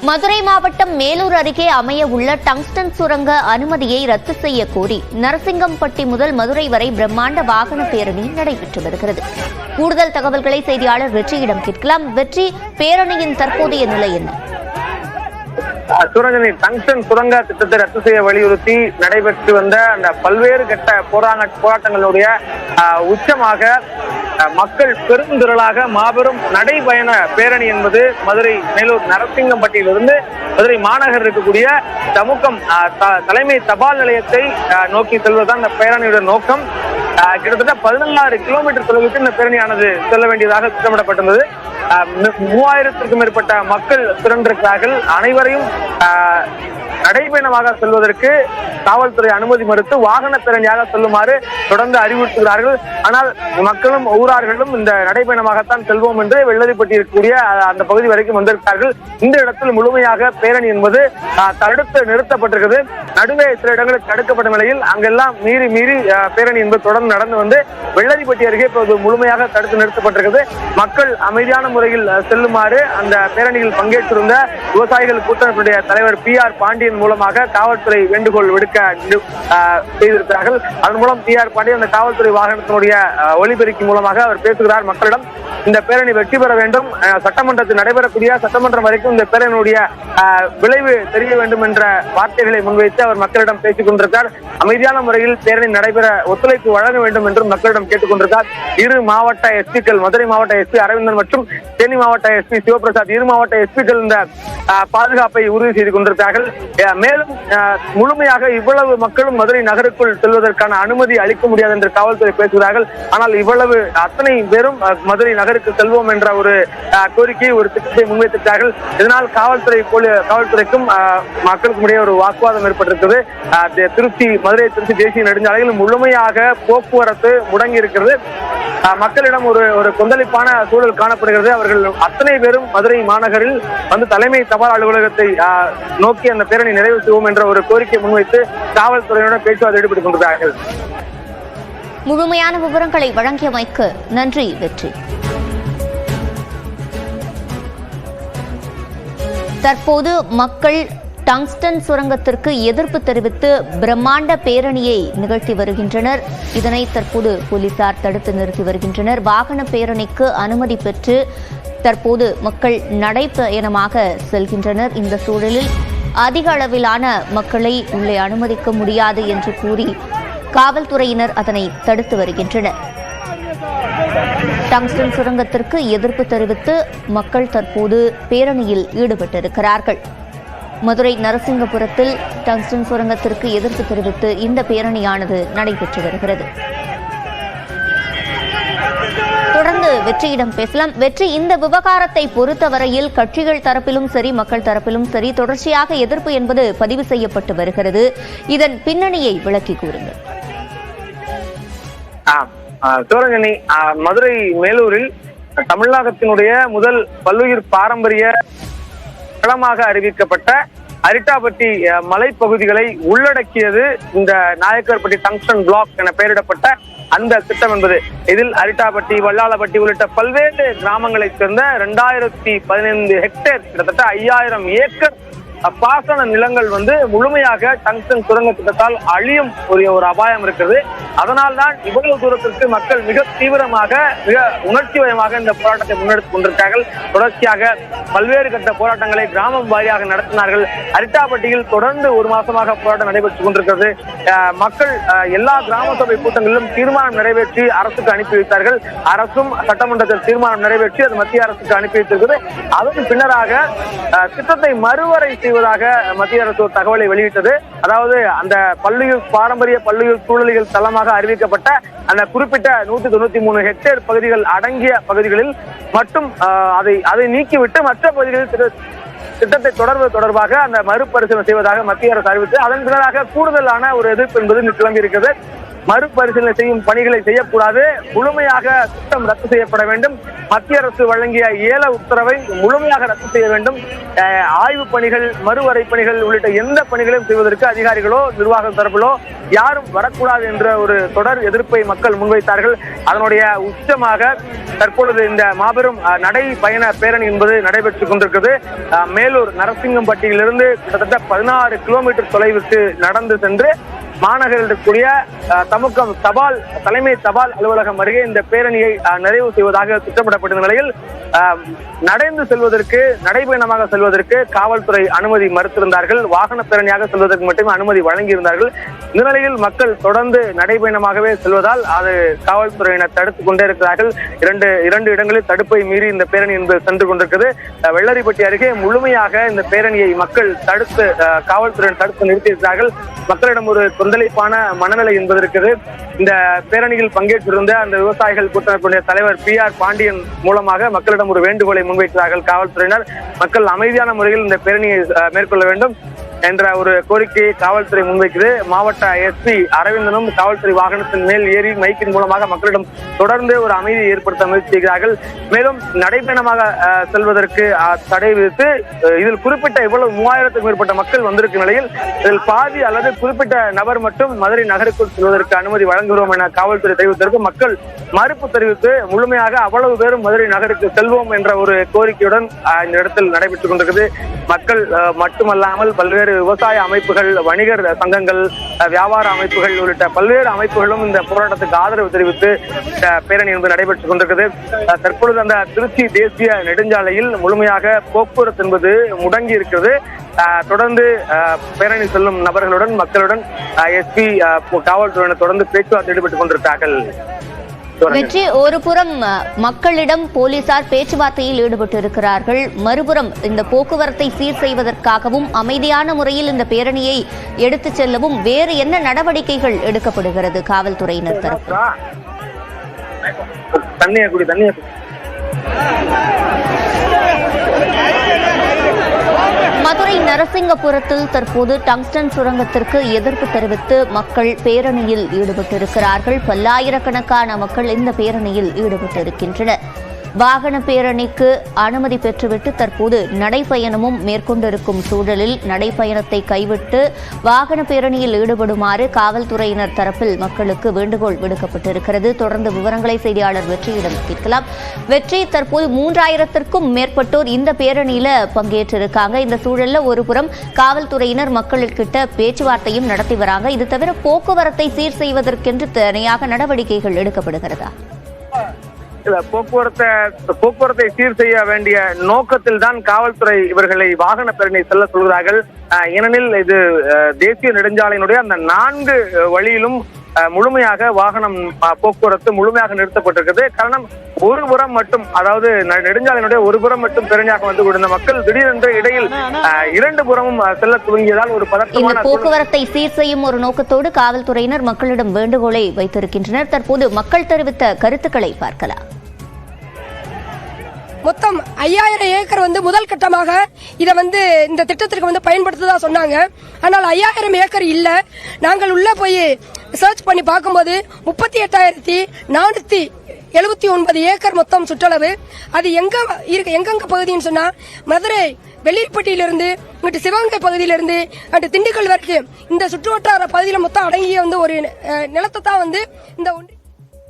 மதுரை மாவட்டம் மேலூர் அருகே அமைய உள்ள டங்ஸ்டன் சுரங்க அனுமதியை ரத்து செய்ய கோரி நரசிங்கம்பட்டி முதல் மதுரை வரை பிரம்மாண்ட வாகன பேரணி நடைபெற்று வருகிறது. கூடுதல் தகவல்களை செய்தியாளர் வெற்றியிடம் கேட்கலாம். வெற்றி, பேரணியின் தற்போதைய நிலை என்ன? டங்ஸ்டன் சுரங்க திட்டத்தை ரத்து செய்ய வலியுறுத்தி நடைபெற்று வந்த அந்த பல்வேறு கட்ட போராட்டங்களுடைய உச்சமாக மக்கள் பெருந்திரளாக மாபெரும் நடைபயண பேரணி என்பது மதுரை மேலூர் நரசிங்கம்பட்டியிலிருந்து மதுரை மாநகர் இருக்கக்கூடிய தமுக்கம் தலைமை தபால் நிலையத்தை நோக்கி செல்வதுதான் இந்த பேரணியுடைய நோக்கம். கிட்டத்தட்ட 16 கிலோமீட்டர் தொலைவுக்கு இந்த பேரணியானது செல்ல வேண்டியதாக திட்டமிடப்பட்டிருந்தது. 3000க்கும் மேற்பட்ட மக்கள் திரண்டிருக்கிறார்கள். அனைவரையும் நடைபயணமாக செல்வதற்கு காவல்துறை அனுமதி மறுத்து வாகன பேரணியாக செல்லுமாறு தொடர்ந்து அறிவுறுத்துகிறார்கள். ஆனால் மக்களும் ஊரார்களும் இந்த நடைபயணமாகத்தான் செல்வோம் என்று வெள்ளரிப்பட்டி இருக்கக்கூடிய அந்த பகுதி வரைக்கும் வந்திருக்கிறார்கள். இந்த இடத்தில் முழுமையாக பேரணி என்பது தடுத்து நிறுத்தப்பட்டிருக்கிறது. நடுவே சில இடங்களில் தடுக்கப்பட்ட நிலையில் அங்கெல்லாம் மீறி பேரணி என்பது தொடர்ந்து நடந்து வந்து வெள்ளரிப்பட்டி அருகே இப்போது முழுமையாக தடுத்து நிறுத்தப்பட்டிருக்கிறது. மக்கள் அமைதியான முறையில் செல்லுமாறு அந்த பேரணியில் பங்கேற்றிருந்த விவசாயிகள் கூட்டமைப்புடைய தலைவர் PR பாண்டியன் மூலமாக காவல்துறை வேண்டுகோள் விடுக்க செய்திருக்கிறார்கள். அதன் மூலம் PR பாண்டியன் அந்த காவல்துறை வாகனத்தினுடைய ஒலிபெருக்கி மூலமாக அவர் பேசுகிறார். மக்களிடம் இந்த பேரணி வெற்றி பெற வேண்டும், சட்டமன்றத்தில் நடைபெறக்கூடிய சட்டமன்றம் வரைக்கும் இந்த பேரணியுடைய விளைவு தெரிய வேண்டும் என்ற வார்த்தைகளை முன்வைத்து அவர் மக்களிடம் பேசிக் கொண்டிருக்கிறார். அமைதியான முறையில் பேரணி நடைபெற ஒத்துழைப்பு வழங்க வேண்டும் என்றும் மக்களிடம் கேட்டுக் கொண்டிருக்கிறார். இரு மாவட்ட எஸ்பிக்கள், மதுரை மாவட்ட SP அரவிந்தன் மற்றும் தேனி மாவட்ட SP சிவபிரசாத், இரு மாவட்ட எஸ்பிக்கள் இந்த பாதுகாப்பை உறுதி செய்து கொண்டிருக்கிறார்கள். மேலும் முழுமையாக இவ்வளவு மக்களும் மதுரை நகருக்குள் செல்வதற்கான அனுமதி அளிக்க முடியாது என்று காவல்துறை பேசுகிறார்கள். ஆனால் இவ்வளவு அத்தனை பேரும் மதுரை நகருக்கு செல்வோம் என்ற ஒரு கோரிக்கையை, ஒரு திட்டத்தை முன்வைத்திருக்கிறார்கள். இதனால் காவல்துறைக்கும் மக்களுக்கும் இடையே ஒரு வாக்குவாதம் ஏற்பட்டிருக்கிறது. மதுரை திருச்சி தேசிய நெடுஞ்சாலையில் முழுமையாக போக்குவரத்து முடங்கி இருக்கிறது. மக்களிடம் ஒரு கொந்தளிப்பான சூழல் காணப்படுகிறது. அவர்கள் அத்தனை பேரும் மதுரை மாநகரில் வந்து தலைமை தபால் அலுவலகத்தை நோக்கி அந்த பேரணி நிறைவு செய்வோம் என்ற ஒரு கோரிக்கை முன்வைத்து காவல்துறையினுடன் பேச்சுவார்த்தை ஈடுபட்டுக் கொண்டிருக்கிறார்கள். முழுமையான விவரங்களை வழங்கியமைக்கு நன்றி வெற்றி. தற்போது மக்கள் டங்ஸ்டன் சுரங்கத்திற்கு எதிர்ப்பு தெரிவித்து பிரம்மாண்ட பேரணியை நிகழ்த்தி வருகின்றனர். இதனை தற்போது போலீசார் தடுத்து நிறுத்தி வருகின்றனர். வாகன பேரணிக்கு அனுமதி பெற்று தற்போது மக்கள் நடைபயணமாக செல்கின்றனர். இந்த சூழலில் அதிக அளவிலான மக்களை உள்ளே அனுமதிக்க முடியாது என்று கூறி காவல்துறையினர் அதனை தடுத்து வருகின்றனர். டங்ஸ்டன் சுரங்கத்திற்கு எதிர்ப்பு தெரிவித்து மக்கள் தற்போது பேரணியில் ஈடுபட்டிருக்கிறார்கள். மதுரை நரசிங்கபுரத்தில் டங்ஸ்டன் சுரங்கத்திற்கு எதிர்ப்பு தெரிவித்து இந்த பேரணியானது நடைபெற்று வருகிறது. தொடர்ந்து வெற்றியிடம் பேசலாம். வெற்றி, இந்த விவகாரத்தை பொறுத்தவரையில் கட்சிகள் தரப்பிலும் சரி, மக்கள் தரப்பிலும் சரி தொடர்ச்சியாக எதிர்ப்பு என்பது பதிவு செய்யப்பட்டு வருகிறது. இதன் பின்னணியை விளக்கி கூறுங்கள். சோரங்கனி, மதுரை மேலூரில் தமிழகத்தினுடைய முதல் பல்லுயிர் பாரம்பரிய களமாக அறிவிக்கப்பட்ட அரிட்டாபட்டி மலைப்பகுதிகளை உள்ளடக்கியது இந்த நாயக்கர்பட்டி டங்ஸ்டன் பிளாக் என பெயரிடப்பட்ட அந்த திட்டம் என்பது. இதில் அரிட்டாபட்டி, வல்லாளப்பட்டி உள்ளிட்ட பல்வேறு கிராமங்களைச் சேர்ந்த 2015 ஹெக்டேர், கிட்டத்தட்ட 5000 ஏக்கர் பாசன நிலங்கள் வந்து முழுமையாக டங்ஸ்டன் சுரங்க திட்டத்தால் அழியும் ஒரு அபாயம் இருக்கிறது. அதனால் தான் இவ்வளவு தூரத்திற்கு மக்கள் மிக தீவிரமாக, மிக உணர்ச்சிவயமாக இந்த போராட்டத்தை முன்னெடுத்துக் கொண்டிருக்கிறார்கள். தொடர்ச்சியாக பல்வேறு கட்ட போராட்டங்களை கிராமம் வாரியாக நடத்தினார்கள். அரிட்டாபட்டியில் தொடர்ந்து ஒரு மாசமாக போராட்டம் நடைபெற்றுக் கொண்டிருக்கிறது. மக்கள் எல்லா கிராம சபை கூட்டங்களிலும் தீர்மானம் நிறைவேற்றி அரசுக்கு அனுப்பி வைத்தார்கள். அரசும் சட்டமன்றத்தில் தீர்மானம் நிறைவேற்றி அது மத்திய அரசுக்கு அனுப்பி வைத்திருக்கிறது. அதன் பின்னராக திட்டத்தை மறுவரை செய்வதாக மத்திய அரசு ஒரு தகவலை வெளியிட்டது. அதாவது அந்த பாரம்பரிய பல்லுயிர் சூழலியல் தளமாக அறிவிக்கப்பட்ட அந்த குறிப்பிட்ட 193 ஹெக்டேர் பகுதிகள் அடங்கிய பகுதிகளில் மட்டும் அதை நீக்கிவிட்டு மற்ற பகுதிகளில் திட்டத்தை தொடர்வது தொடர்பாக அந்த மறுபரிசீலனை செய்வதாக மத்திய அரசு அறிவித்து அதன் பின்னராக கூடுதலான ஒரு எதிர்ப்பு என்பது கிளம்பி இருக்கிறது. மறுபரிசீலனை செய்யும் பணிகளை செய்யக்கூடாது. முழுமையாக திட்டம் ரத்து செய்யப்பட வேண்டும். மத்திய அரசு வழங்கிய ஏல உத்தரவை முழுமையாக ரத்து செய்ய வேண்டும். ஆய்வு பணிகள், மறுவரை பணிகள் உள்ளிட்ட எந்த பணிகளையும் செய்வதற்கு அதிகாரிகளோ நிர்வாக தரப்பிலோ யாரும் வரக்கூடாது என்ற ஒரு தொடர் எதிர்ப்பை மக்கள் முன்வைத்தார்கள். அதனுடைய உச்சமாக தற்பொழுது இந்த மாபெரும் நடைபயண பேரணி என்பது நடைபெற்றுக் கொண்டிருக்கிறது. மேலூர் நரசிங்கம்பட்டியிலிருந்து கிட்டத்தட்ட 16 கிலோமீட்டர் தொலைவிற்கு நடந்து சென்று மாநகரில் இருக்கக்கூடிய தமுக்கம் தலைமை தபால் அலுவலகம் அருகே இந்த பேரணியை நிறைவு செய்வதாக திட்டமிடப்பட்ட நிலையில் நடந்து செல்வதற்கு, நடைபயணமாக செல்வதற்கு காவல்துறை அனுமதி மறுத்திருந்தார்கள். வாகன பேரணியாக செல்வதற்கு மட்டுமே அனுமதி வழங்கியிருந்தார்கள். இந்த நிலையில் மக்கள் தொடர்ந்து நடைபயணமாகவே செல்வதால் அது காவல்துறையினர் தடுத்துக் கொண்டே இருக்கிறார்கள். இரண்டு இடங்களில் தடுப்பை மீறி இந்த பேரணி என்பது சென்று கொண்டிருக்கிறது. வெள்ளரிப்பட்டி அருகே முழுமையாக இந்த பேரணியை மக்கள் காவல்துறையினர் தடுத்து நிறுத்தியிருக்கிறார்கள். மக்களிடம் ஒரு கொந்தளிப்பான மனநிலை என்பது இருக்குது. இந்த பேரணியில் பங்கேற்றிருந்த அந்த விவசாயிகள் கூட்டமைப்புடைய தலைவர் PR பாண்டியன் மூலமாக மக்களிடம் ஒரு வேண்டுகோளை முன்வைக்கிறார்கள் காவல்துறையினர். மக்கள் அமைதியான முறையில் இந்த பேரணியை மேற்கொள்ள வேண்டும் என்ற ஒரு கோரிக்கையை காவல்துறை முன்வைக்குது. மாவட்ட SP அரவிந்தனும் காவல்துறை வாகனத்தின் மேல் ஏறி மைக்கின் மூலமாக மக்களிடம் தொடர்ந்து ஒரு அமைதியை ஏற்படுத்த முயற்சி செய்கிறார்கள். மேலும் நடைபயணமாக செல்வதற்கு தடை விதித்து இதில் குறிப்பிட்ட இவ்வளவு 3000க்கும் மேற்பட்ட மக்கள் வந்திருக்கும் நிலையில் இதில் பாதி அல்லது குறிப்பிட்ட நபர் மட்டும் மதுரை நகருக்குள் செல்வதற்கு அனுமதி வழங்குகிறோம் என காவல்துறை தெரிவித்ததற்கு மக்கள் மறுப்பு தெரிவித்து முழுமையாக அவ்வளவு பேரும் மதுரை நகருக்கு செல்வோம் என்ற ஒரு கோரிக்கையுடன் இந்த இடத்தில் நடைபெற்றுக் கொண்டிருக்கிறது. மக்கள் மட்டுமல்லாமல் பல்வேறு விவசாய அமைப்புகள், வணிகர் சங்கங்கள், வியாபார அமைப்புகள் உள்ளிட்ட பல்வேறு அமைப்புகளும் இந்த போராட்டத்துக்கு ஆதரவு தெரிவித்து பேரணி என்பது நடைபெற்றுக் கொண்டிருக்கிறது. தற்பொழுது அந்த திருச்சி தேசிய நெடுஞ்சாலையில் முழுமையாக போக்குவரத்து என்பது முடங்கி இருக்கிறது. தொடர்ந்து பேரணி செல்லும் நபர்களுடன் மக்களுடன் SP காவல்துறையினர் தொடர்ந்து பேச்சுவார்த்தை ஈடுபட்டுக் கொண்டிருக்கிறார்கள். வெற்றி, ஒரு புறம் மக்களிடம் போலீசார் பேச்சுவார்த்தையில் ஈடுபட்டு இருக்கிறார்கள், மறுபுறம் இந்த போக்குவரத்தை சீர் செய்வதற்காகவும் அமைதியான முறையில் இந்த பேரணியை எடுத்துச் செல்லவும் வேறு என்ன நடவடிக்கைகள் எடுக்கப்படுகிறது காவல்துறையினர் தரப்பு? மதுரை நரசிங்கபுரத்தில் தற்போது டங்ஸ்டன் சுரங்கத்திற்கு எதிர்ப்பு தெரிவித்து மக்கள் பேரணியில் ஈடுபட்டிருக்கிறார்கள். பல்லாயிரக்கணக்கான மக்கள் இந்த பேரணியில் ஈடுபட்டிருக்கின்றனர். வாகன பேரணிக்கு அனுமதி பெற்றுவிட்டு தற்போது நடைபயணமும் மேற்கொண்டிருக்கும் சூழலில் நடைபயணத்தை கைவிட்டு வாகன பேரணியில் ஈடுபடுமாறு காவல்துறையினர் தரப்பில் மக்களுக்கு வேண்டுகோள் விடுக்கப்பட்டிருக்கிறது. தொடர்ந்து விவரங்களை செய்தியாளர் வெற்றியிடம் கேட்கலாம். வெற்றி, தற்போது 3000த்திற்கும் மேற்பட்டோர் இந்த பேரணியில பங்கேற்றிருக்காங்க. இந்த சூழல்ல ஒரு புறம் காவல்துறையினர் மக்கள்கிட்ட பேச்சுவார்த்தையும் நடத்தி வராங்க. இது தவிர போக்குவரத்தை சீர் செய்வதற்கென்று தனியாக நடவடிக்கைகள் எடுக்கப்படுகிறதா? போக்குவரத்தை சீர் செய்ய வேண்டிய நோக்கத்தில் தான் காவல்துறை இவர்களை வாகன பேரணி செல்ல சொல்கிறார்கள். ஏனெனில் இது தேசிய நெடுஞ்சாலையினுடைய அந்த 4 வழியிலும் முழுமையாக வாகனம் போக்குவரத்து முழுமையாக நிறுத்தப்பட்டிருக்கிறது. காரணம், ஒரு புறம் மட்டும், அதாவது நெடுஞ்சாலையினுடைய ஒரு புறம் மட்டும் பேரணியாக வந்து கொண்டிருந்த மக்கள் திடீரென்று இடையில் 2 புறமும் செல்ல துவங்கியதால் ஒரு பதற்றமான போக்குவரத்தை சீர் செய்யும் ஒரு நோக்கத்தோடு காவல்துறையினர் மக்களிடம் வேண்டுகோளை வைத்திருக்கின்றனர். தற்போது மக்கள் தெரிவித்த கருத்துக்களை பார்க்கலாம். மொத்தம் 5000 ஏக்கர் முதல் கட்டமாக இதை இந்த திட்டத்திற்கு பயன்படுத்ததா சொன்னாங்க. ஆனால் 5000 ஏக்கர் இல்ல. நாங்கள் உள்ள போய் சர்ச் பண்ணி பார்க்கும்போது 38,479 ஏக்கர் மொத்தம் சுற்றளவு. அது எங்கெங்க பகுதின்னு சொன்னா மதுரை வெள்ளிப்பட்டியிலிருந்து இங்கிட்டு சிவகங்கை பகுதியிலிருந்து அண்டு திண்டுக்கல் வரைக்கும் இந்த சுற்றுவட்டார பகுதியில் மொத்தம் அடங்கிய ஒரு நிலத்தை தான் இந்த